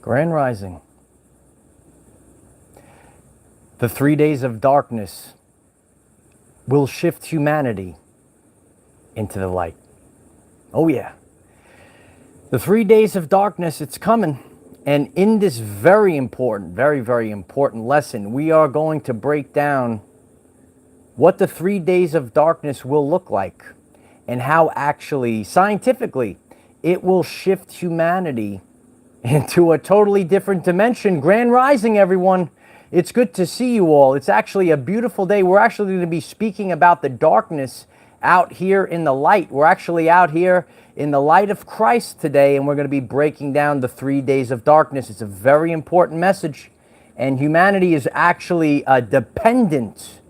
Grand Rising. The 3 days of darkness will shift humanity into the light. Oh yeah. The 3 days of darkness, it's coming. And in this very important, very important lesson, we are going to break down what the 3 days of darkness will look like and how actually, scientifically, it will shift humanity into a totally different dimension. Grand Rising, everyone. It's good to see you all. It's actually a beautiful day. We're actually going to be speaking about the darkness out here in the light. We're actually out here in the light of Christ today, and we're going to be breaking down the 3 days of darkness. It's a very important message, and humanity is actually dependent.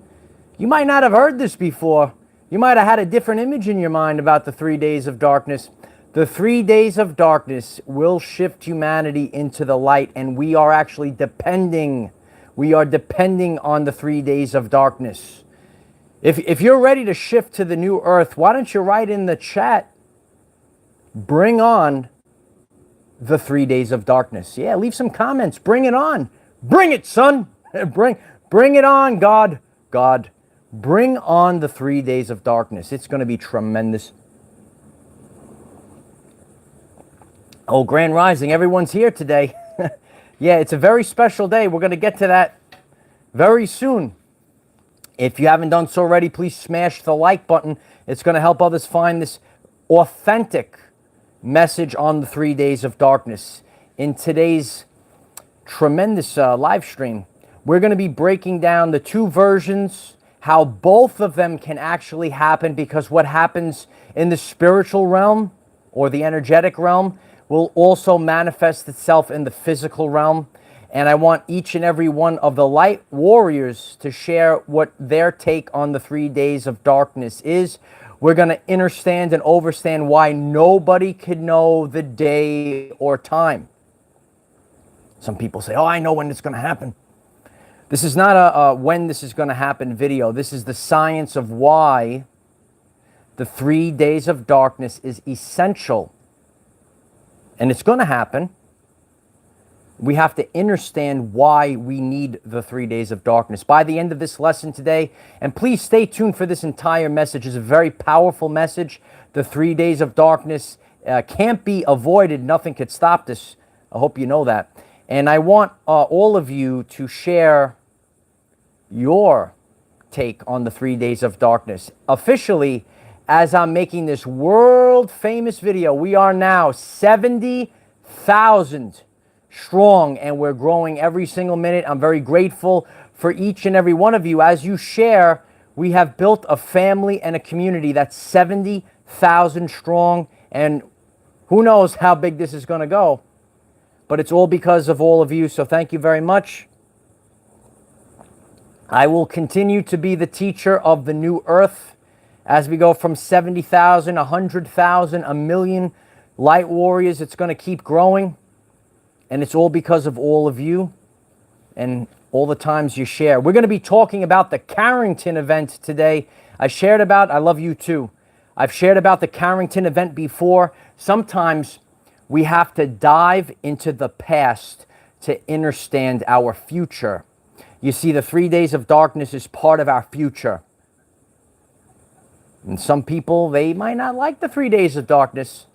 You might not have heard this before. You might have had a different image in your mind about the 3 days of darkness. The 3 days of darkness will shift humanity into the light, and we are actually depending. We are depending on the 3 days of darkness. If you're ready to shift to the new earth, why don't you write in the chat, bring on the 3 days of darkness. Yeah, leave some comments. Bring it on. Bring it, son. Bring it on, God. God, bring on the 3 days of darkness. It's going to be tremendous. Oh, Grand Rising. Everyone's here today. Yeah, it's a very special day. We're going to get to that very soon. If you haven't done so already, please smash the like button. It's going to help others find this authentic message on the 3 days of darkness. In today's tremendous live stream, we're going to be breaking down the two versions, how both of them can actually happen, because what happens in the spiritual realm or the energetic realm will also manifest itself in the physical realm. And I want each and every one of the light warriors to share what their take on the 3 days of darkness is. We're going to understand and overstand why nobody could know the day or time. Some people say, oh, I know when it's going to happen. This is not a when this is going to happen video. This is the science of why the 3 days of darkness is essential. And it's going to happen. We have to understand why we need the 3 days of darkness. By the end of this lesson today, and please stay tuned for this entire message. It's a very powerful message. The 3 days of darkness can't be avoided. Nothing could stop this. I hope you know that. And I want all of you to share your take on the 3 days of darkness. Officially, as I'm making this world famous video, we are now 70,000 strong, and we're growing every single minute. I'm very grateful for each and every one of you. As you share, we have built a family and a community that's 70,000 strong, and who knows how big this is going to go, but it's all because of all of you. So thank you very much. I will continue to be the teacher of the new earth as we go from 70,000, 100,000, a million light warriors. It's going to keep growing. And it's all because of all of you and all the times you share. We're going to be talking about the Carrington event today. I love you too. I've shared about the Carrington event before. Sometimes we have to dive into the past to understand our future. You see, the 3 days of darkness is part of our future. And some people, they might not like the 3 days of darkness.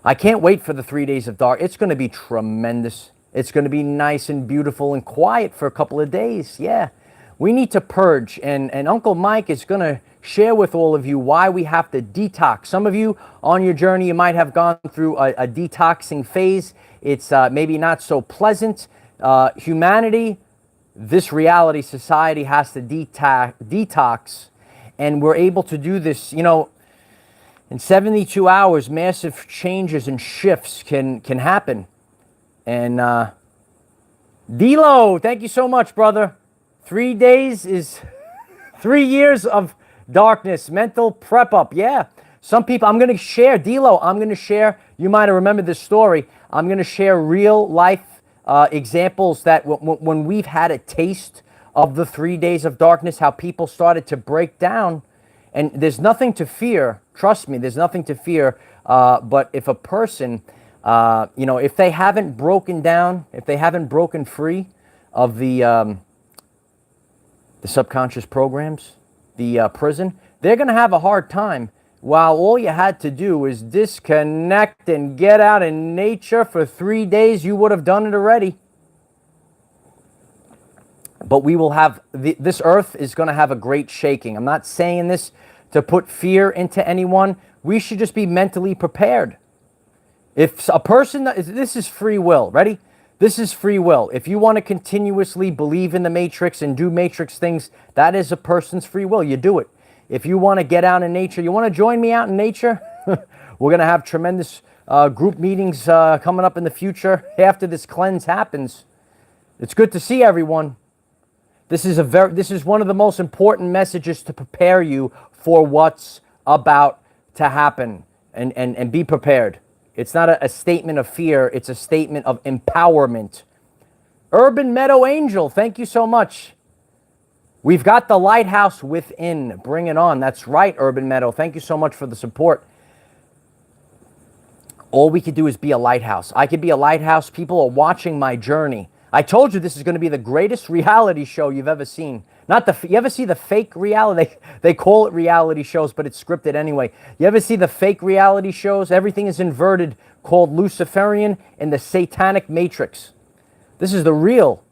I can't wait for the 3 days of dark. It's going to be tremendous. It's going to be nice and beautiful and quiet for a couple of days. Yeah, we need to purge. And Uncle Mike is going to share with all of you why we have to detox. Some of you on your journey, you might have gone through a detoxing phase. It's maybe not so pleasant. Humanity, this reality society has to detox. And we're able to do this, you know, in 72 hours, massive changes and shifts can happen. And D-Lo, thank you so much, brother. 3 days is 3 years of darkness, mental prep up. Yeah, some people, I'm going to share, D-Lo, I'm going to share, you might have remembered this story. I'm going to share real life examples that when we've had a taste of the 3 days of darkness, how people started to break down. And there's nothing to fear. Trust me, there's nothing to fear. But if a person You know, if they haven't broken down, if they haven't broken free of the subconscious programs, the prison, they're going to have a hard time. While all you had to do is disconnect and get out in nature for 3 days, you would have done it already. But we will have, this earth is going to have a great shaking. I'm not saying this to put fear into anyone. We should just be mentally prepared. If a person, this is free will, ready? This is free will. If you want to continuously believe in the matrix and do matrix things, that is a person's free will. You do it. If you want to get out in nature, you want to join me out in nature? We're going to have tremendous group meetings coming up in the future after this cleanse happens. It's good to see everyone. This is one of the most important messages to prepare you for what's about to happen, and be prepared. It's not a statement of fear, it's a statement of empowerment. Urban Meadow Angel, thank you so much. We've got the lighthouse within. Bring it on. That's right, Urban Meadow. Thank you so much for the support. All we could do is be a lighthouse. I could be a lighthouse. People are watching my journey. I told you this is going to be the greatest reality show you've ever seen. You ever see the fake reality? They call it reality shows, but it's scripted anyway. You ever see the fake reality shows? Everything is inverted, called Luciferian and the Satanic Matrix. This is the real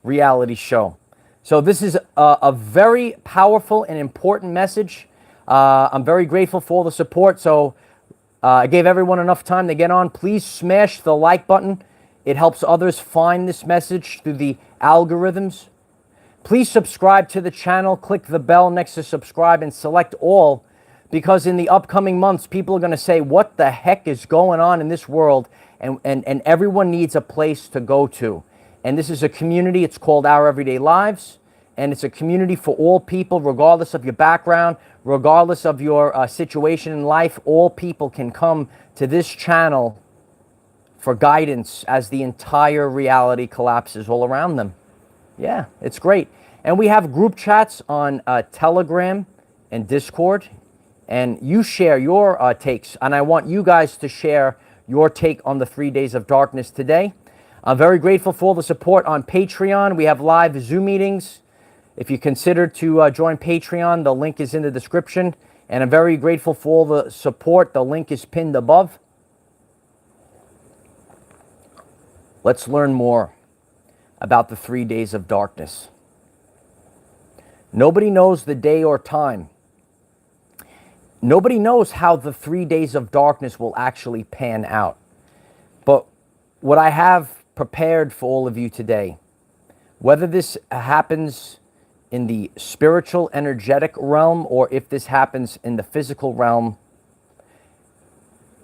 reality show. So this is a very powerful and important message. I'm very grateful for all the support. So I gave everyone enough time to get on. Please smash the like button. It helps others find this message through the algorithms. Please subscribe to the channel. Click the bell next to subscribe and select all, because in the upcoming months, people are going to say, what the heck is going on in this world? And everyone needs a place to go to. And this is a community. It's called Our Everyday Lives. And it's a community for all people, regardless of your background, regardless of your situation in life. All people can come to this channel for guidance as the entire reality collapses all around them. Yeah, it's great. And we have group chats on Telegram and Discord. And you share your takes. And I want you guys to share your take on the 3 days of darkness today. I'm very grateful for all the support on Patreon. We have live Zoom meetings. If you consider to join Patreon, the link is in the description. And I'm very grateful for all the support. The link is pinned above. Let's learn more about the 3 days of darkness. Nobody knows the day or time. Nobody knows how the 3 days of darkness will actually pan out. But what I have prepared for all of you today, whether this happens in the spiritual, energetic realm, or if this happens in the physical realm,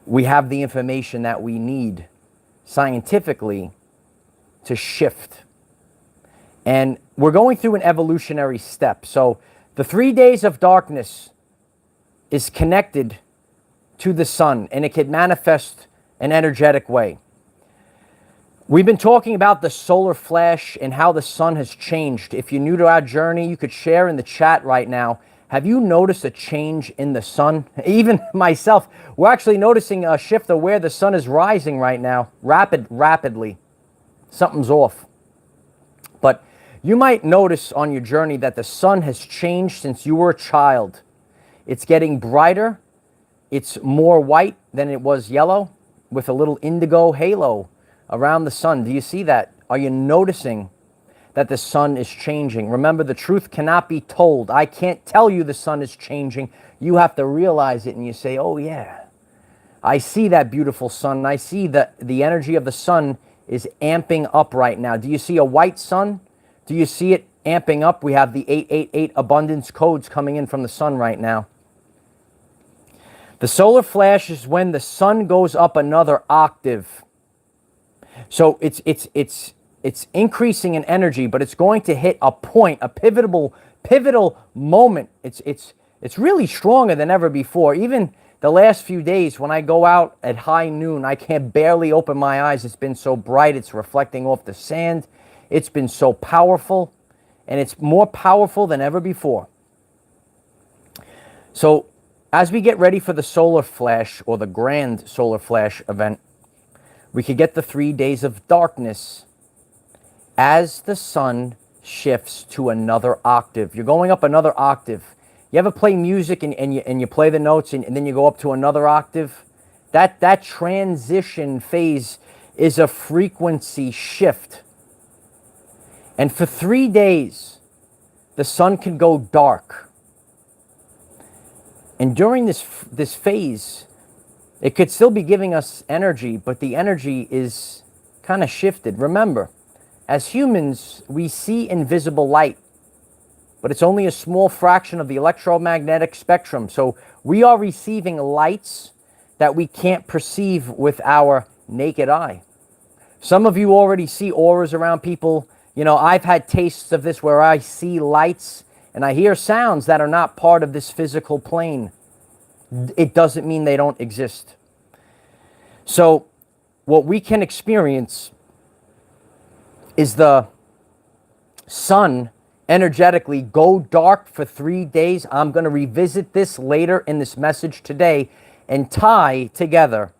we have the information that we need scientifically to shift. And we're going through an evolutionary step. So the 3 days of darkness is connected to the sun, and it can manifest an energetic way. We've been talking about the solar flash and how the sun has changed. If you're new to our journey, you could share in the chat right now. Have you noticed a change in the sun? Even myself, we're actually noticing a shift of where the sun is rising right now, rapidly. Something's off. But you might notice on your journey that the sun has changed since you were a child. It's getting brighter. It's more white than it was yellow, with a little indigo halo around the sun. Do you see that? Are you noticing that the sun is changing? Remember, the truth cannot be told. I can't tell you the sun is changing. You have to realize it, and you say, oh yeah, I see that beautiful sun. I see that the energy of the sun is amping up right now. Do you see a white sun? Do you see it amping up? We have the 888 abundance codes coming in from the sun right now. The solar flash is when the sun goes up another octave. So it's increasing in energy, but it's going to hit a point, a pivotal moment. It's really stronger than ever before. Even the last few days, when I go out at high noon, I can't barely open my eyes. It's been so bright. It's reflecting off the sand. It's been so powerful, and it's more powerful than ever before. So as we get ready for the solar flash, or the grand solar flash event, We could get the 3 days of darkness as the sun shifts to another octave. You're going up another octave. You ever play music and you play the notes and then you go up to another octave? That transition phase is a frequency shift. And for 3 days, the sun can go dark. And during this phase, it could still be giving us energy, but the energy is kind of shifted. Remember, as humans, we see invisible light, but it's only a small fraction of the electromagnetic spectrum. So we are receiving lights that we can't perceive with our naked eye. Some of you already see auras around people. You know, I've had tastes of this where I see lights and I hear sounds that are not part of this physical plane. It doesn't mean they don't exist. So what we can experience is the sun energetically go dark for 3 days. I'm going to revisit this later in this message today and tie together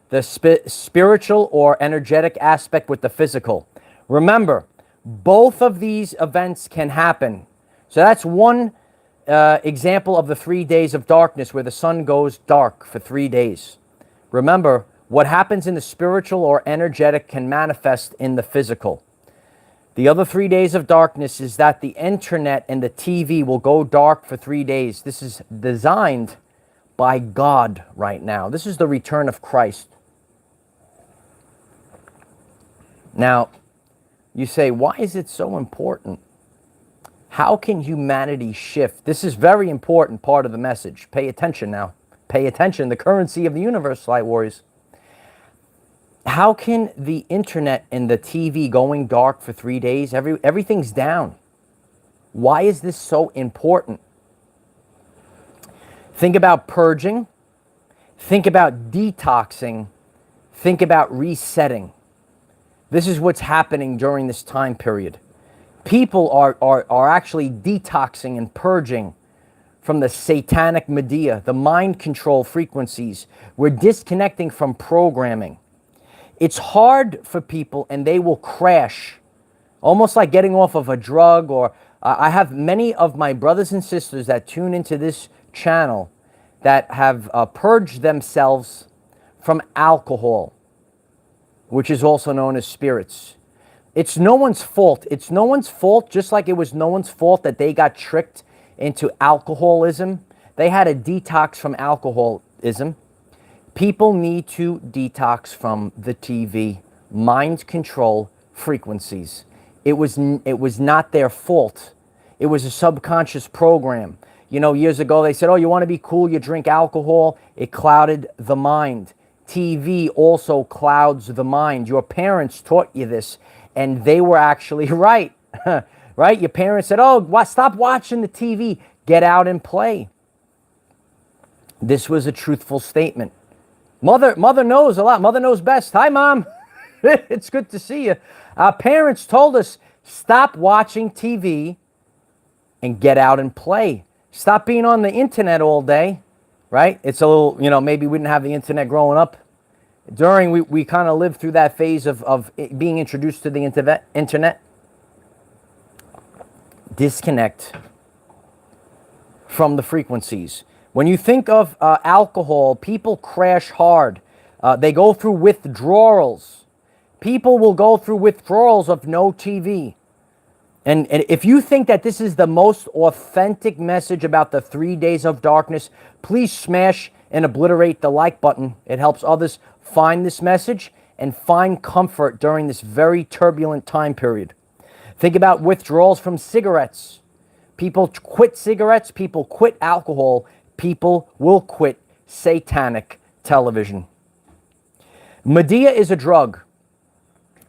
the spiritual or energetic aspect with the physical. Remember, both of these events can happen. So that's one example of the 3 days of darkness where the sun goes dark for 3 days. Remember, what happens in the spiritual or energetic can manifest in the physical. The other 3 days of darkness is that the internet and the TV will go dark for 3 days. This is designed by God right now. This is the return of Christ. Now, you say, why is it so important? How can humanity shift? This is very important part of the message. Pay attention now. Pay attention. The currency of the universe, Light Warriors. How can the internet and the TV going dark for 3 days? Everything's down. Why is this so important? Think about purging. Think about detoxing. Think about resetting. This is what's happening during this time period. People are actually detoxing and purging from the satanic media, the mind control frequencies. We're disconnecting from programming. It's hard for people and they will crash, almost like getting off of a drug. Or I have many of my brothers and sisters that tune into this channel that have purged themselves from alcohol, which is also known as spirits. It's no one's fault. It's no one's fault, just like it was no one's fault that they got tricked into alcoholism. They had a detox from alcoholism. People need to detox from the TV, mind control frequencies. It was not their fault. It was a subconscious program. You know, years ago they said, oh, you want to be cool, you drink alcohol. It clouded the mind. TV also clouds the mind. Your parents taught you this, and they were actually right. Right? Your parents said, oh, stop watching the TV. Get out and play. This was a truthful statement. Mother knows a lot. Mother knows best. Hi, Mom. It's good to see you. Our parents told us, stop watching TV and get out and play. Stop being on the internet all day, right? It's a little, you know, maybe we didn't have the internet growing up. We kind of lived through that phase of being introduced to the internet. Disconnect from the frequencies. When you think of alcohol, people crash hard. They go through withdrawals. People will go through withdrawals of no TV. And if you think that this is the most authentic message about the 3 days of darkness, please smash and obliterate the like button. It helps others find this message and find comfort during this very turbulent time period. Think about withdrawals from cigarettes. People quit cigarettes. People quit alcohol. People will quit satanic television. Medea is a drug.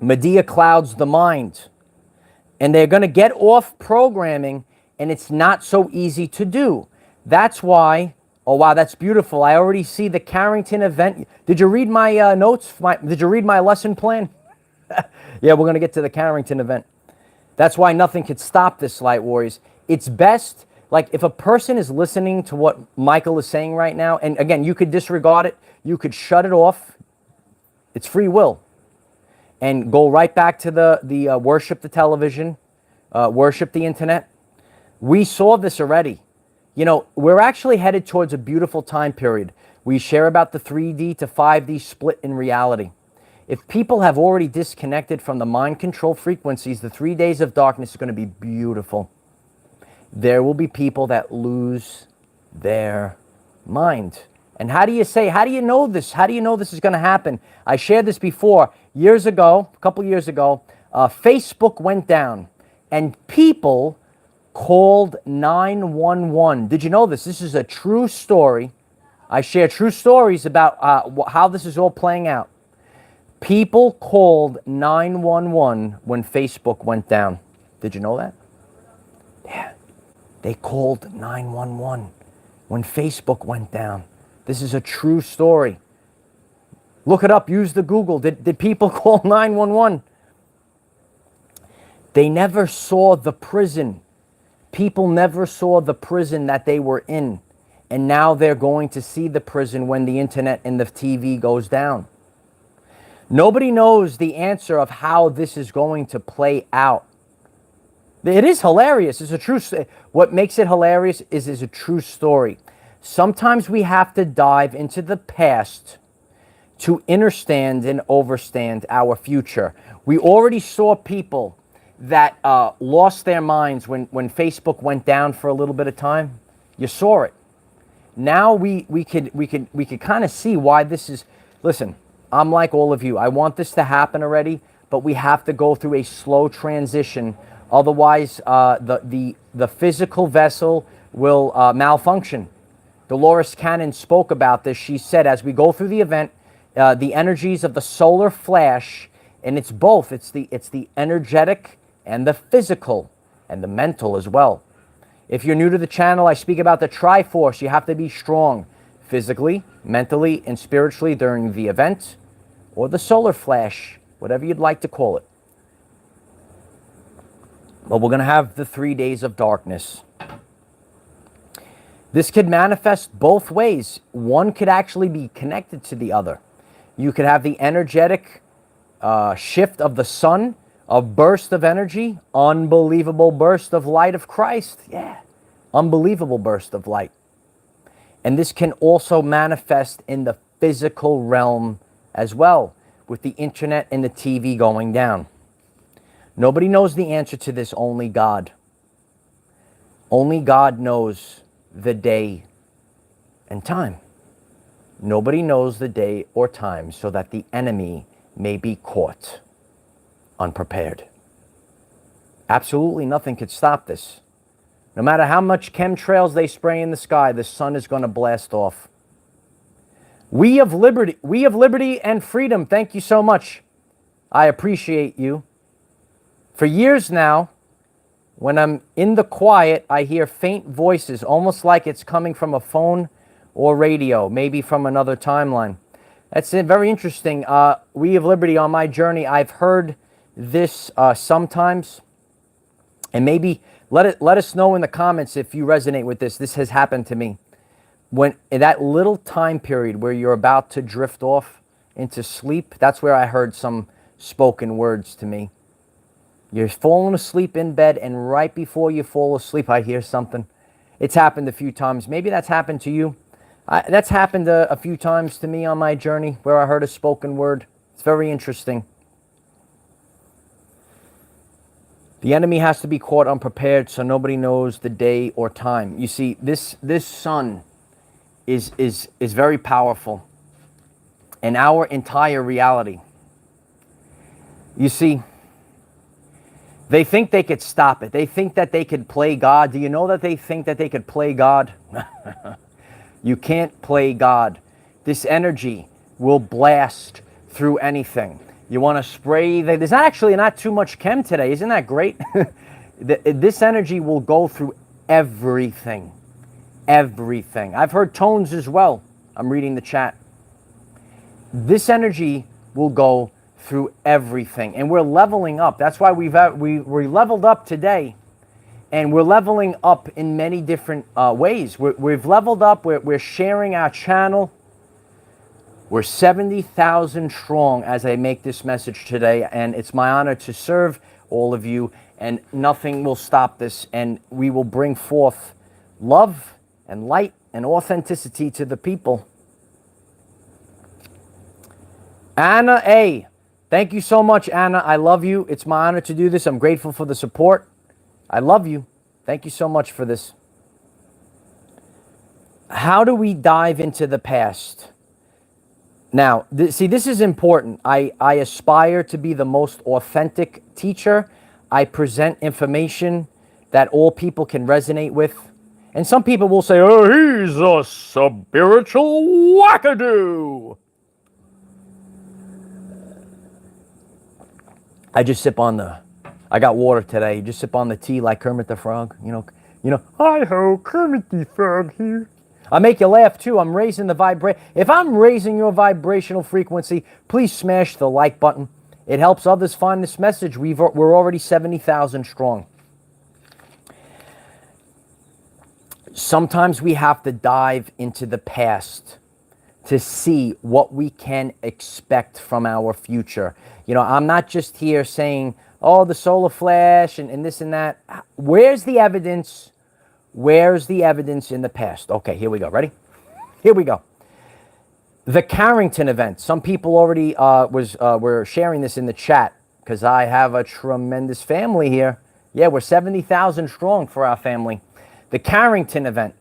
Medea clouds the mind. And they're going to get off programming, and it's not so easy to do. That's why, oh wow, that's beautiful. I already see the Carrington event. Did you read my notes? Did you read my lesson plan? Yeah, we're going to get to the Carrington event. That's why nothing could stop this, Light Warriors. It's best, like if a person is listening to what Michael is saying right now, and again, you could disregard it, you could shut it off, It's free will. And go right back to the worship the television, worship the internet. We saw this already. You know, we're actually headed towards a beautiful time period. We share about the 3D to 5D split in reality. If people have already disconnected from the mind control frequencies, the 3 days of darkness is going to be beautiful. There will be people that lose their mind. And how do you know this? How do you know this is going to happen? I shared this before. Years ago, a couple years ago, Facebook went down and people called 911. Did you know this? This is a true story. I share true stories about how this is all playing out. People called 911 when Facebook went down. Did you know that? Yeah. They called 911 when Facebook went down. This is a true story. Look it up. Use the Google. Did people call 911? They never saw the prison. People never saw the prison that they were in. And now they're going to see the prison when the internet and the TV goes down. Nobody knows the answer of how this is going to play out. It is hilarious. It's a true. What makes it hilarious is a true story. Sometimes we have to dive into the past to understand and overstand our future. We already saw people that lost their minds when Facebook went down for a little bit of time. You saw it. Now we could kind of see why this is. Listen, I'm like all of you. I want this to happen already, but we have to go through a slow transition. Otherwise, the physical vessel will malfunction. Dolores Cannon spoke about this. She said, as we go through the event, the energies of the solar flash, and it's both. It's the energetic and the physical and the mental as well. If you're new to the channel, I speak about the Triforce. You have to be strong physically, mentally, and spiritually during the event or the solar flash, whatever you'd like to call it. But we're going to have the 3 days of darkness. This could manifest both ways. One could actually be connected to the other. You could have the energetic shift of the sun, a burst of energy, unbelievable burst of light of Christ. Yeah, unbelievable burst of light. And this can also manifest in the physical realm as well, with the internet and the TV going down. Nobody knows the answer to this, only God. Only God knows the day and time. Nobody knows the day or time so that the enemy may be caught unprepared. Absolutely nothing could stop this. No matter how much chemtrails they spray in the sky, the sun is going to blast off. We of liberty and freedom, thank you so much. I appreciate you. For years now, when I'm in the quiet, I hear faint voices, almost like it's coming from a phone or radio, maybe from another timeline. That's very interesting. We of Liberty, on my journey, I've heard this sometimes. And maybe let us know in the comments if you resonate with this. This has happened to me. When in that little time period where you're about to drift off into sleep, that's where I heard some spoken words to me. You're falling asleep in bed, and right before you fall asleep, I hear something. It's happened a few times. Maybe that's happened to you. That's happened a few times to me on my journey where I heard a spoken word. It's very interesting. The enemy has to be caught unprepared so nobody knows the day or time. You see, this sun is very powerful in our entire reality. You see, they think they could stop it. They think that they could play God. Do you know that they think that they could play God? You can't play God. This energy will blast through anything. You want to spray, there's actually not too much chem today. Isn't that great? This energy will go through everything. Everything. I've heard tones as well. I'm reading the chat. This energy will go through everything. And we're leveling up. That's why we leveled up today. And we're leveling up in many different ways. We've leveled up. We're sharing our channel. We're 70,000 strong as I make this message today, and it's my honor to serve all of you, and nothing will stop this, and we will bring forth love and light and authenticity to the people. Anna A. Thank you so much, Anna. I love you. It's my honor to do this. I'm grateful for the support. I love you. Thank you so much for this. How do we dive into the past? Now, see, this is important. I aspire to be the most authentic teacher. I present information that all people can resonate with. And some people will say, oh, he's a spiritual wackadoo. I just sip on I got water today. Just sip on the tea like Kermit the Frog. You know, hi-ho, Kermit the Frog here. I make you laugh too. I'm raising the vibration. If I'm raising your vibrational frequency, please smash the like button. It helps others find this message. We're already 70,000 strong. Sometimes we have to dive into the past to see what we can expect from our future. You know, I'm not just here saying, oh, the solar flash and this and that. Where's the evidence? Where's the evidence in the past? Okay, here we go. Ready? Here we go. The Carrington event. Some people already were sharing this in the chat because I have a tremendous family here. Yeah, we're 70,000 strong for our family. The Carrington event.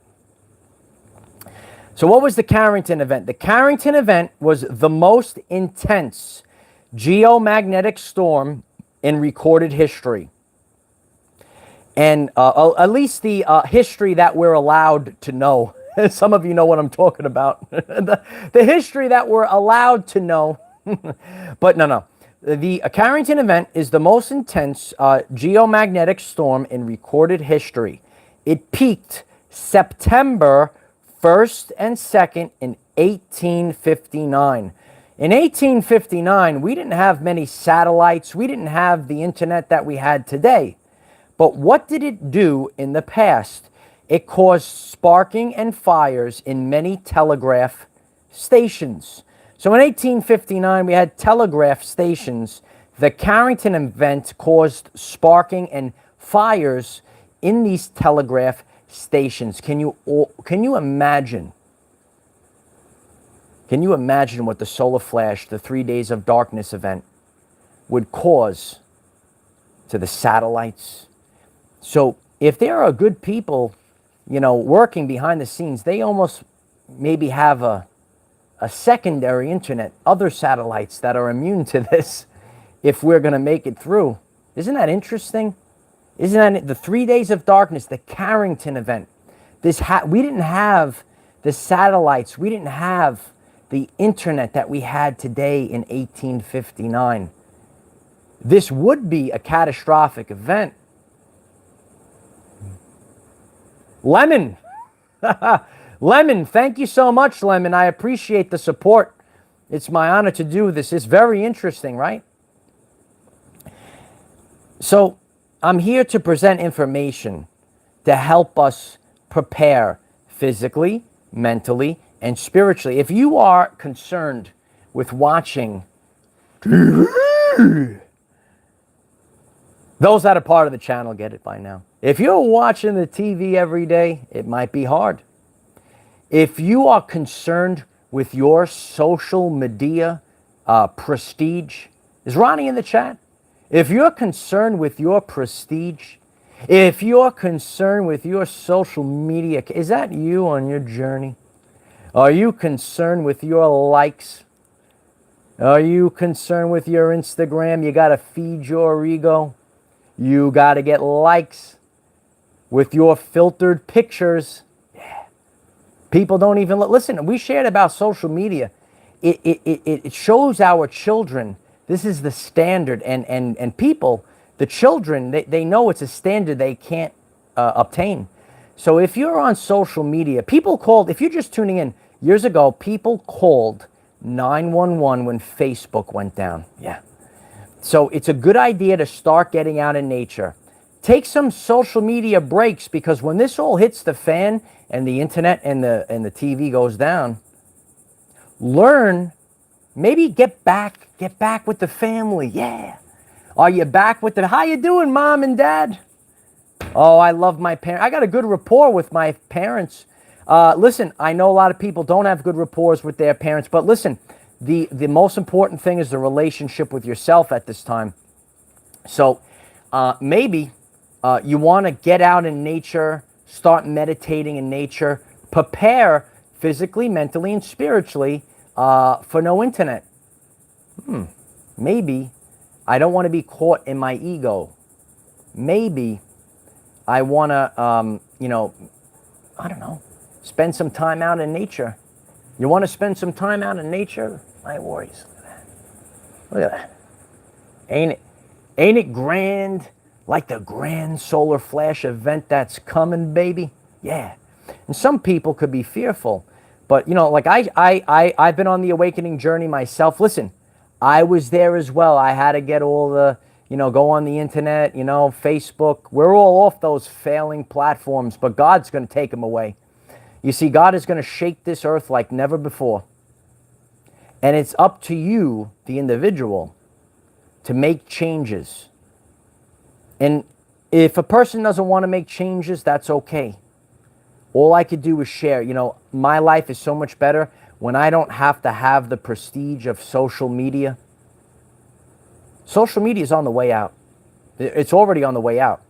So what was the Carrington event? The Carrington event was the most intense geomagnetic storm in recorded history. And at least the history that we're allowed to know. Some of you know what I'm talking about. the history that we're allowed to know. But no. The Carrington event is the most intense geomagnetic storm in recorded history. It peaked September 1st and 2nd in 1859. In 1859, we didn't have many satellites. We didn't have the internet that we had today. But what did it do in the past? It caused sparking and fires in many telegraph stations. So in 1859, we had telegraph stations. The Carrington event caused sparking and fires in these telegraph stations. Can you imagine? Can you imagine what the solar flash, the 3 days of darkness event, would cause to the satellites? So if there are good people, you know, working behind the scenes, they almost maybe have a secondary internet, other satellites that are immune to this if we're going to make it through. Isn't that interesting? Isn't that the 3 days of darkness, the Carrington event? We didn't have the satellites. We didn't have the internet that we had today in 1859. This would be a catastrophic event. Lemon. Lemon, thank you so much, Lemon. I appreciate the support. It's my honor to do this. It's very interesting, right? So I'm here to present information to help us prepare physically, mentally, and spiritually. If you are concerned with watching TV, those that are part of the channel get it by now. If you're watching the TV every day, it might be hard. If you are concerned with your social media prestige, is Ronnie in the chat? If you're concerned with your prestige, if you're concerned with your social media, is that you on your journey? Are you concerned with your likes? Are you concerned with your Instagram? You got to feed your ego. You got to get likes with your filtered pictures. Yeah. People don't even listen. We shared about social media. It shows our children this is the standard, and people, the children, they know it's a standard they can't obtain. So if you're on social media, people called, if you're just tuning in, years ago, people called 911 when Facebook went down. Yeah. So it's a good idea to start getting out in nature. Take some social media breaks, because when this all hits the fan and the internet and the TV goes down, Learn, maybe get back with the family. Yeah. Are you back with the, how you doing, mom and dad? Oh, I love my parents. I got a good rapport with my parents. Listen, I know a lot of people don't have good rapport with their parents, but listen, the most important thing is the relationship with yourself at this time. So maybe you want to get out in nature, start meditating in nature, prepare physically, mentally, and spiritually for no internet. Maybe I don't want to be caught in my ego. Maybe I want to, I don't know, spend some time out in nature. You want to spend some time out in nature? My worries. Look at that. Look at that. Ain't it grand? Like the grand solar flash event that's coming, baby? Yeah. And some people could be fearful. But, like I've been on the awakening journey myself. Listen, I was there as well. I had to get all the, go on the internet, Facebook. We're all off those failing platforms, but God's going to take them away. You see, God is going to shake this earth like never before. And it's up to you, the individual, to make changes. And if a person doesn't want to make changes, that's okay. All I could do is share. My life is so much better when I don't have to have the prestige of social media. Social media is on the way out. It's already on the way out.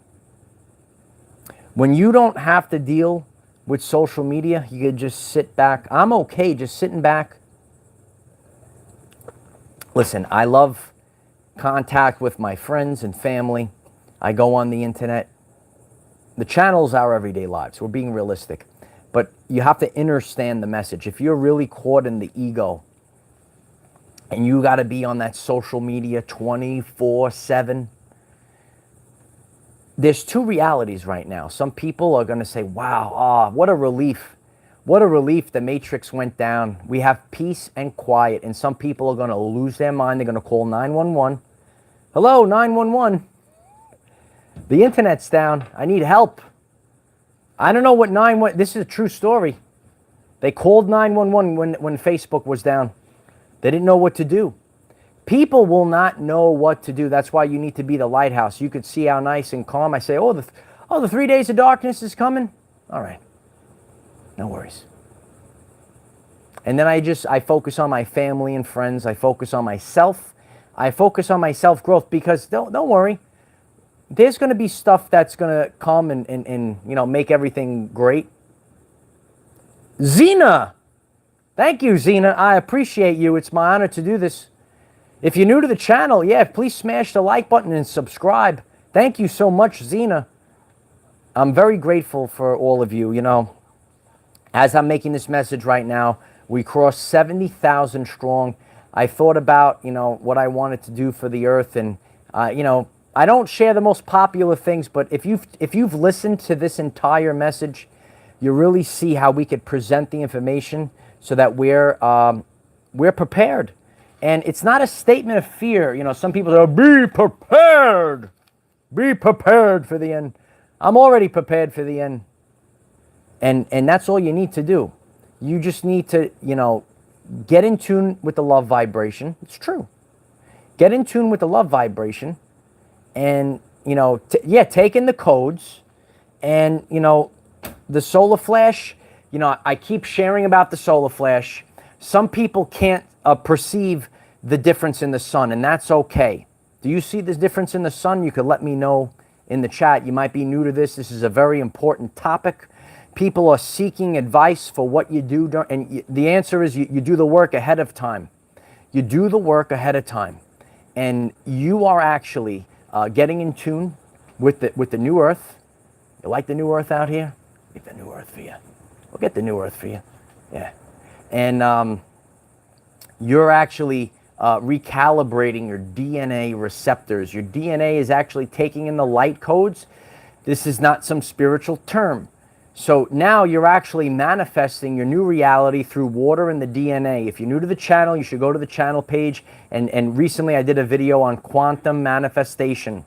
When you don't have to deal with social media, you could just sit back. I'm okay just sitting back. Listen, I love contact with my friends and family. I go on the internet. The channel's our everyday lives. We're being realistic. But you have to understand the message. If you're really caught in the ego and you got to be on that social media 24/7, there's two realities right now. Some people are going to say, wow, what a relief. What a relief the Matrix went down. We have peace and quiet. And some people are going to lose their mind. They're going to call 911. Hello, 911. The internet's down. I need help. I don't know what 911... This is a true story. They called 911 when Facebook was down. They didn't know what to do. People will not know what to do. That's why you need to be the lighthouse. You could see how nice and calm. I say, the 3 days of darkness is coming. All right. No worries. And then I focus on my family and friends. I focus on myself. I focus on my self-growth because don't worry. There's going to be stuff that's going to come and make everything great. Zena. Thank you, Zena. I appreciate you. It's my honor to do this. If you're new to the channel, please smash the like button and subscribe. Thank you so much, Zena. I'm very grateful for all of you. As I'm making this message right now, we crossed 70,000 strong. I thought about, what I wanted to do for the earth. And, I don't share the most popular things, but if you've listened to this entire message, you really see how we could present the information so that we're prepared. And it's not a statement of fear. Some people say, be prepared. Be prepared for the end. I'm already prepared for the end. And that's all you need to do. You just need to, get in tune with the love vibration. It's true. Get in tune with the love vibration and, take in the codes and, the solar flash. I keep sharing about the solar flash. Some people can't perceive the difference in the sun, and that's okay. Do you see the difference in the sun? You could let me know in the chat. You might be new to this. This is a very important topic. People are seeking advice for what you do, and the answer is you do the work ahead of time. You do the work ahead of time, and you are actually getting in tune with the new earth. You like the new earth out here? Get the new earth for you. We'll get the new earth for you. Yeah, and you're actually recalibrating your DNA receptors. Your DNA is actually taking in the light codes. This is not some spiritual term. So now you're actually manifesting your new reality through water and the DNA. If you're new to the channel, you should go to the channel page. And recently I did a video on quantum manifestation.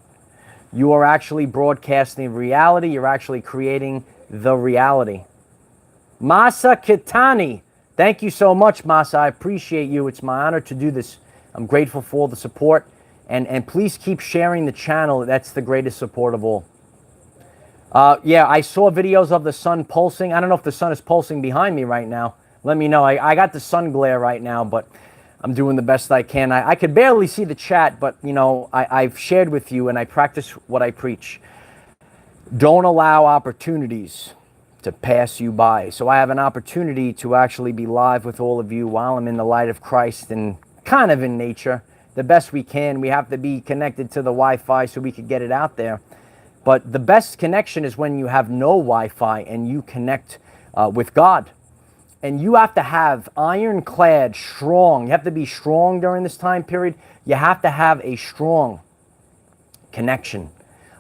You are actually broadcasting reality. You're actually creating the reality. Masa Kitani, Thank you so much, Masa. I appreciate you. It's my honor to do this. I'm grateful for all the support. And please keep sharing the channel. That's the greatest support of all. Yeah, I saw videos of the sun pulsing. I don't know if the sun is pulsing behind me right now. Let me know. I got the sun glare right now, but I'm doing the best I can. I could barely see the chat, but, you know, I've shared with you and I practice what I preach. Don't allow opportunities to pass you by. So I have an opportunity to actually be live with all of you while I'm in the light of Christ and kind of in nature. The best we can. We have to be connected to the Wi-Fi so we could get it out there. But the best connection is when you have no Wi-Fi and you connect with God. And you have to have ironclad, strong. You have to be strong during this time period. You have to have a strong connection.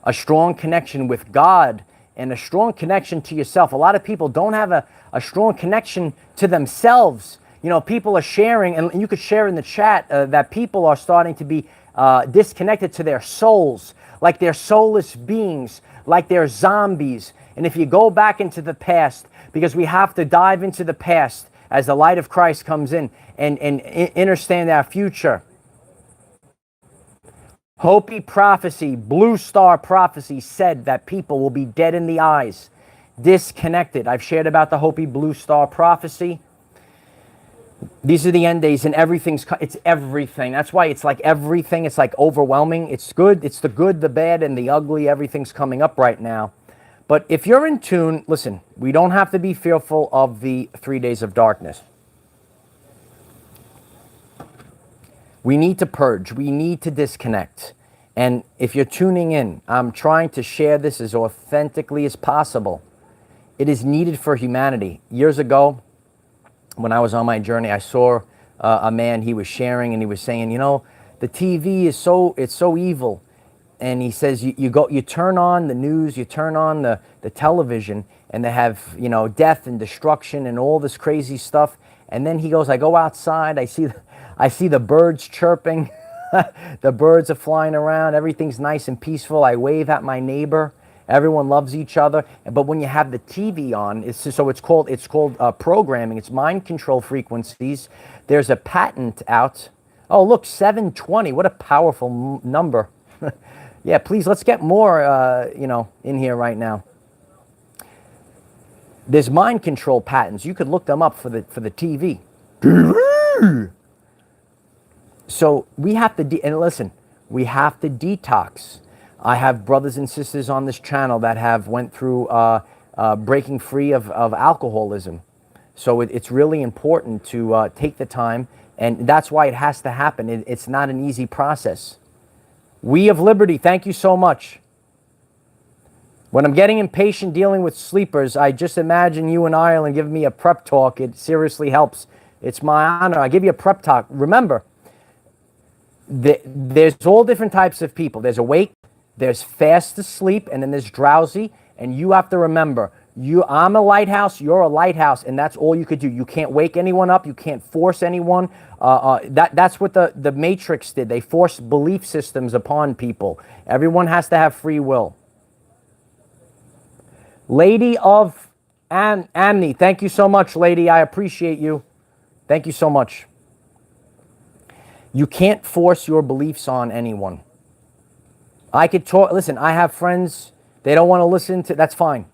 A strong connection with God and a strong connection to yourself. A lot of people don't have a strong connection to themselves. You know, people are sharing, and you could share in the chat that people are starting to be disconnected to their souls, like they're soulless beings, like they're zombies. And if you go back into the past, because we have to dive into the past as the light of Christ comes in and understand our future. Hopi prophecy, blue star prophecy said that people will be dead in the eyes, disconnected. I've shared about the Hopi blue star prophecy. These are the end days and it's everything. That's why it's like everything. It's like overwhelming. It's good. It's the good, the bad, and the ugly. Everything's coming up right now. But if you're in tune, listen, we don't have to be fearful of the 3 days of darkness. We need to purge. We need to disconnect. And if you're tuning in, I'm trying to share this as authentically as possible. It is needed for humanity. Years ago, when I was on my journey, I saw a man, he was sharing and he was saying, you know, the TV is so evil. And he says, you turn on the news, you turn on the television, and they have, you know, death and destruction and all this crazy stuff. And then he goes, I go outside, I see the birds chirping, the birds are flying around, everything's nice and peaceful. I wave at my neighbor, everyone loves each other. But when you have the TV on, it's called programming. It's mind control frequencies. There's a patent out. Oh, look, 720. What a powerful number. Yeah, please, let's get more, you know, in here right now. There's mind control patents. You could look them up for the TV. So we have to, and listen, we have to detox. I have brothers and sisters on this channel that have went through breaking free of alcoholism. So it's really important to take the time, and that's why it has to happen. It's not an easy process. We of Liberty, thank you so much. When I'm getting impatient dealing with sleepers, I just imagine you in Ireland giving me a prep talk. It seriously helps. It's my honor. I give you a prep talk. Remember, there's all different types of people. There's awake, there's fast asleep, and then there's drowsy. And you have to remember, I'm a lighthouse, you're a lighthouse, and that's all you could do. You can't wake anyone up. You can't force anyone. That's what the Matrix did. They forced belief systems upon people. Everyone has to have free will. Lady of Amni, thank you so much, lady. I appreciate you. Thank you so much. You can't force your beliefs on anyone. I could talk, listen, I have friends, they don't want to listen to, that's fine.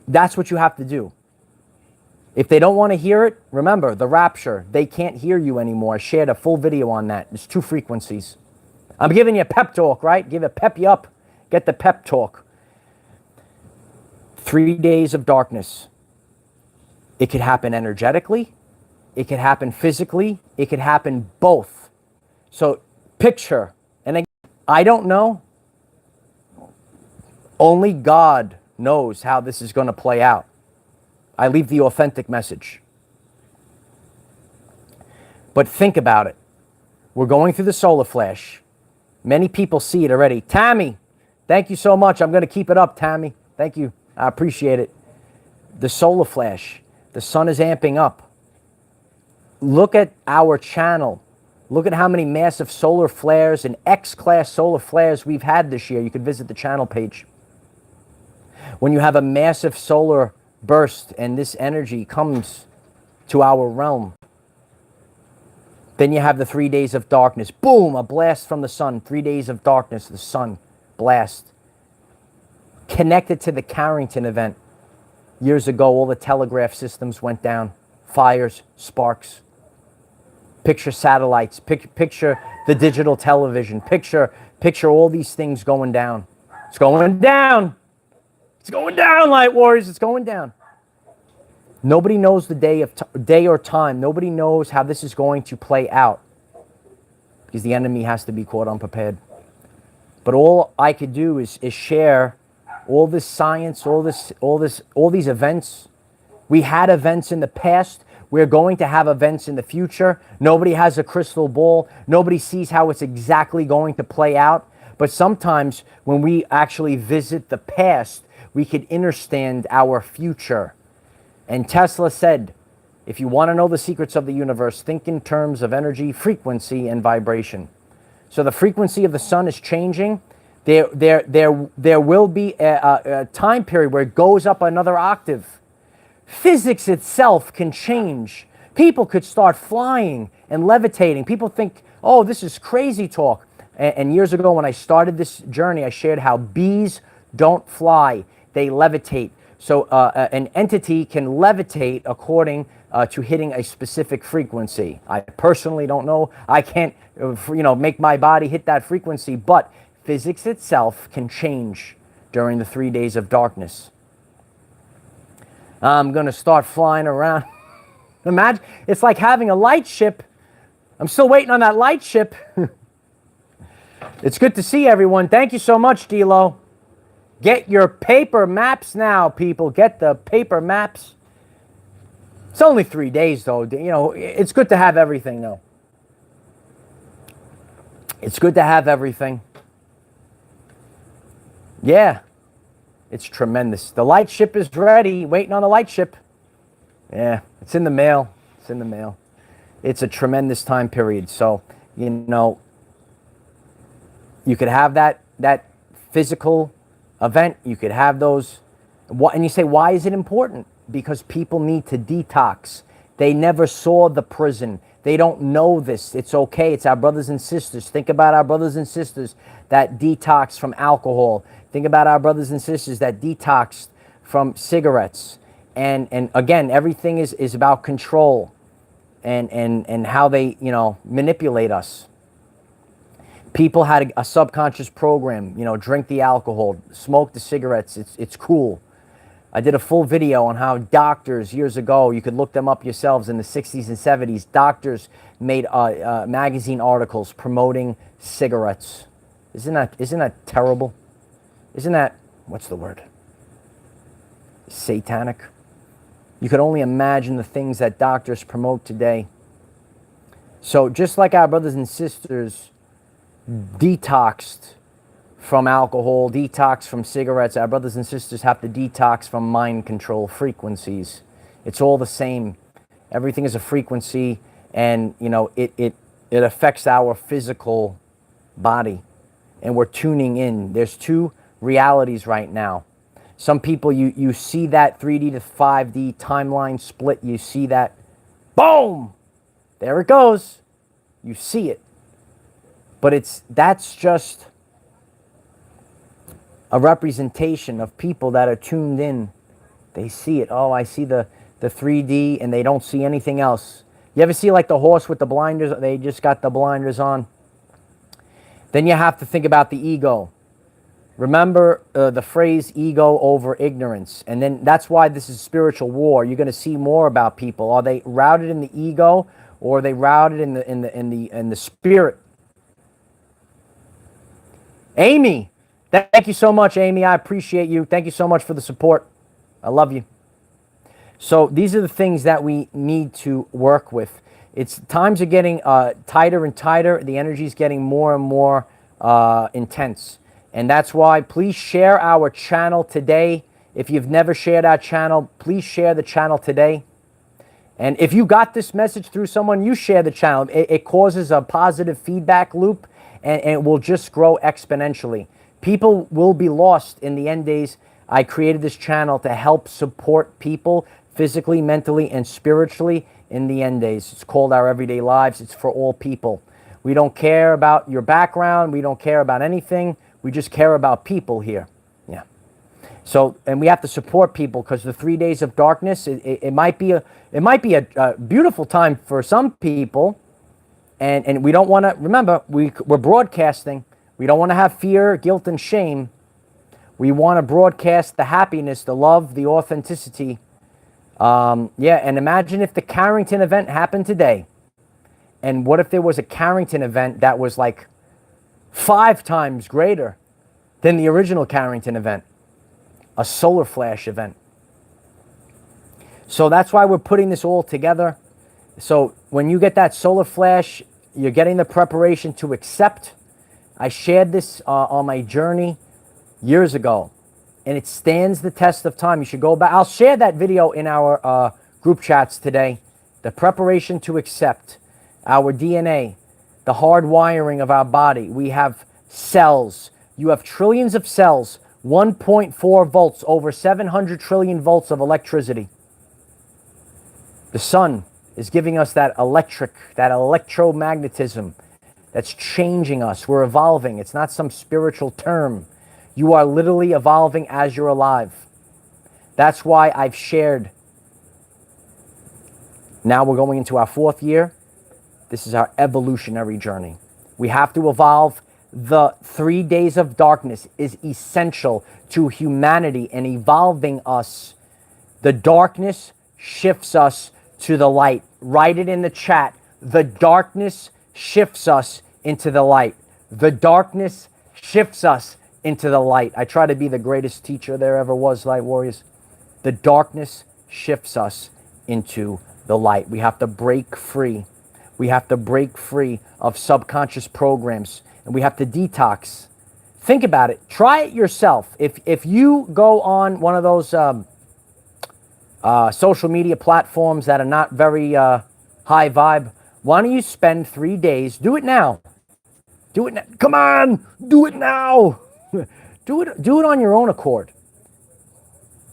That's what you have to do. If they don't want to hear it, remember, the rapture, they can't hear you anymore. I shared a full video on that. There's 2 frequencies. I'm giving you a pep talk, right? Pep you up. Get the pep talk. 3 days of darkness. It could happen energetically. It could happen physically. It could happen both. So picture, and again, I don't know. Only God knows how this is going to play out. I leave the authentic message. But think about it. We're going through the solar flash. Many people see it already. Tammy, thank you so much. I'm going to keep it up, Tammy. Thank you. I appreciate it. The solar flash. The sun is amping up. Look at our channel. Look at how many massive solar flares and X-class solar flares we've had this year. You can visit the channel page. When you have a massive solar burst and this energy comes to our realm, then you have the 3 days of darkness. Boom, a blast from the sun. 3 days of darkness, the sun blast. Connected to the Carrington event. Years ago, all the telegraph systems went down. Fires, sparks. Picture satellites. Picture the digital television. Picture all these things going down. It's going down. It's going down, Light Warriors. It's going down. Nobody knows the day or time. Nobody knows how this is going to play out, because the enemy has to be caught unprepared. But all I could do is share all this science, all these events. We had events in the past. We're going to have events in the future. Nobody has a crystal ball. Nobody sees how it's exactly going to play out. But sometimes when we actually visit the past, we could understand our future. And Tesla said, if you want to know the secrets of the universe, think in terms of energy, frequency, and vibration. So the frequency of the sun is changing. There will be a time period where it goes up another octave. Physics itself can change. People could start flying and levitating. People think, oh, this is crazy talk. And years ago when I started this journey, I shared how bees don't fly, they levitate. So an entity can levitate according to hitting a specific frequency. I personally don't know. I can't, make my body hit that frequency, but physics itself can change during the 3 days of darkness. I'm going to start flying around. Imagine, it's like having a light ship. I'm still waiting on that light ship. It's good to see everyone. Thank you so much, Delo. Get your paper maps now, people. Get the paper maps. It's only 3 days, though. It's good to have everything, though. It's good to have everything. Yeah. It's tremendous. The light ship is ready. Waiting on the light ship. Yeah. It's in the mail. It's in the mail. It's a tremendous time period. So, you could have that physical event. You could have those. And you say, why is it important? Because people need to detox. They never saw the prison. They don't know this. It's okay. It's our brothers and sisters. Think about our brothers and sisters that detox from alcohol. Think about our brothers and sisters that detoxed from cigarettes. And again, everything is about control and how they, manipulate us. People had a subconscious program, drink the alcohol, smoke the cigarettes. It's cool. I did a full video on how doctors years ago, you could look them up yourselves in the 60s and 70s, doctors made magazine articles promoting cigarettes. Isn't that terrible? Isn't that, what's the word? Satanic? You could only imagine the things that doctors promote today. So just like our brothers and sisters detoxed from alcohol, detox from cigarettes, our brothers and sisters have to detox from mind control frequencies. It's all the same. Everything is a frequency, and it affects our physical body, and we're tuning in. There's two realities right now. Some people, you see that 3D to 5D timeline split. You see that, boom, there it goes. You see it. But that's just a representation of people that are tuned in. They see it. Oh, I see the 3D, and they don't see anything else. You ever see like the horse with the blinders? They just got the blinders on. Then you have to think about the ego. Remember the phrase ego over ignorance. And then that's why this is spiritual war. You're going to see more about people. Are they routed in the ego, or are they routed in the spirit? Amy, thank you so much, Amy. I appreciate you. Thank you so much for the support. I love you. So these are the things that we need to work with. Times are getting tighter and tighter. The energy is getting more and more intense. And that's why please share our channel today. If you've never shared our channel, please share the channel today. And if you got this message through someone, you share the channel. It causes a positive feedback loop, and it will just grow exponentially. People will be lost in the end days. I created this channel to help support people physically, mentally, and spiritually in the end days. It's called Our Everyday Lives. It's for all people. We don't care about your background. We don't care about anything. We just care about people here. Yeah. So, and we have to support people, because the 3 days of darkness, it might be a beautiful time for some people, and we don't want to, remember, we're broadcasting. We don't want to have fear, guilt, and shame. We want to broadcast the happiness, the love, the authenticity. Yeah, and imagine if the Carrington event happened today. And what if there was a Carrington event that was like 5 times greater than the original Carrington event? A solar flash event. So that's why we're putting this all together. So when you get that solar flash, you're getting the preparation to accept. I shared this on my journey years ago, and it stands the test of time. You should go back. I'll share that video in our group chats today. The preparation to accept. Our DNA, the hard wiring of our body. We have cells. You have trillions of cells, 1.4 volts, over 700 trillion volts of electricity. The sun is giving us that electromagnetism that's changing us. We're evolving. It's not some spiritual term. You are literally evolving as you're alive. That's why I've shared. Now we're going into our 4th year. This is our evolutionary journey. We have to evolve. The 3 days of darkness is essential to humanity and evolving us. The darkness shifts us to the light. Write it in the chat. The darkness shifts us into the light. The darkness shifts us into the light. I try to be the greatest teacher there ever was, Light Warriors. The darkness shifts us into the light. We have to break free. We have to break free of subconscious programs, and we have to detox. Think about it. Try it yourself. If you go on one of those social media platforms that are not very high vibe, why don't you spend 3 days? Do it now. Do it now. Come on, do it now. Do it on your own accord.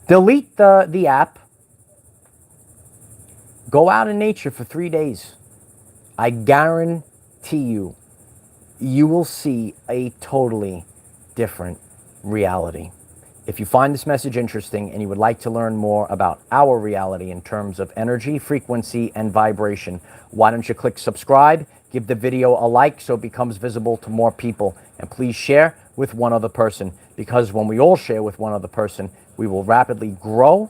Delete the app. Go out in nature for 3 days. I guarantee you, you will see a totally different reality. If you find this message interesting and you would like to learn more about our reality in terms of energy, frequency, and vibration, why don't you click subscribe, give the video a like so it becomes visible to more people, and please share with one other person, because when we all share with one other person, we will rapidly grow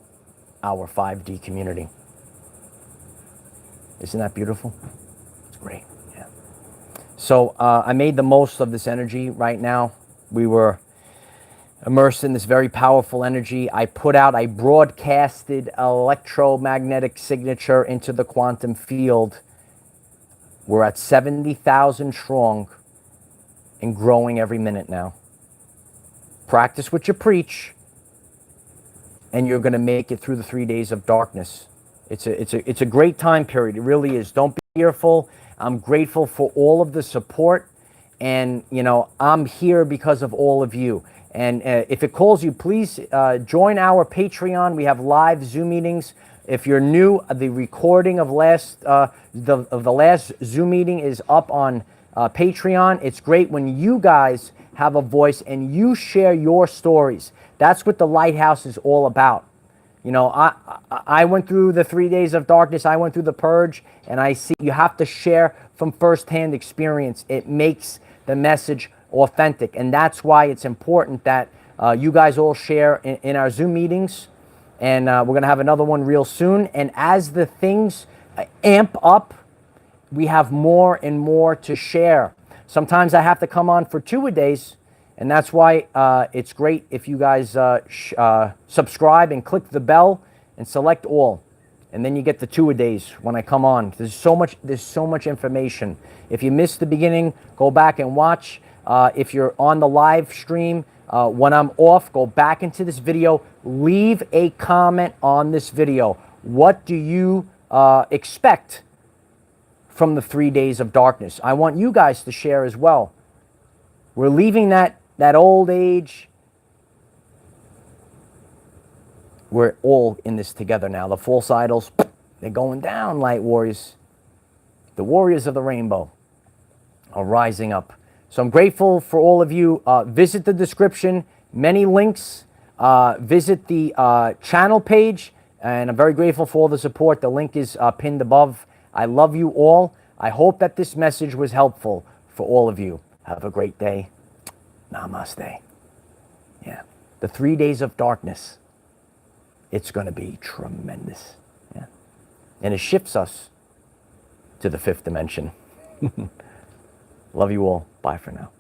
our 5D community. Isn't that beautiful? It's great. Yeah. So I made the most of this energy right now. We were immersed in this very powerful energy. I broadcasted electromagnetic signature into the quantum field. We're at 70,000 strong and growing every minute now. Practice what you preach, and you're going to make it through the 3 days of darkness. It's a great time period. It really is. Don't be fearful. I'm grateful for all of the support, and you know, I'm here because of all of you. And if it calls you, please join our Patreon. We have live Zoom meetings. If you're new, the recording of the last Zoom meeting is up on Patreon. It's great when you guys have a voice and you share your stories. That's what the Lighthouse is all about. You know, I went through the 3 days of darkness. I went through the purge, and I see you have to share from firsthand experience. It makes the message authentic, and that's why it's important that you guys all share in our Zoom meetings. And we're going to have another one real soon. And as the things amp up, we have more and more to share. Sometimes I have to come on for 2 days, and that's why it's great if you guys subscribe and click the bell and select all. And then you get the 2 days when I come on. There's so much information. If you missed the beginning, go back and watch. If you're on the live stream, when I'm off, go back into this video. Leave a comment on this video. What do you expect from the 3 days of darkness? I want you guys to share as well. We're leaving that old age we're all in this together now. The false idols, they're going down, light warriors. The warriors of the rainbow are rising up. So I'm grateful for all of you. Visit the description, many links. Visit the channel page, and I'm very grateful for all the support. The link is pinned above. I love you all. I hope that this message was helpful for all of you. Have a great day. Namaste. Yeah. The 3 days of darkness, it's going to be tremendous. Yeah. And it shifts us to the 5th dimension. Love you all. Bye for now.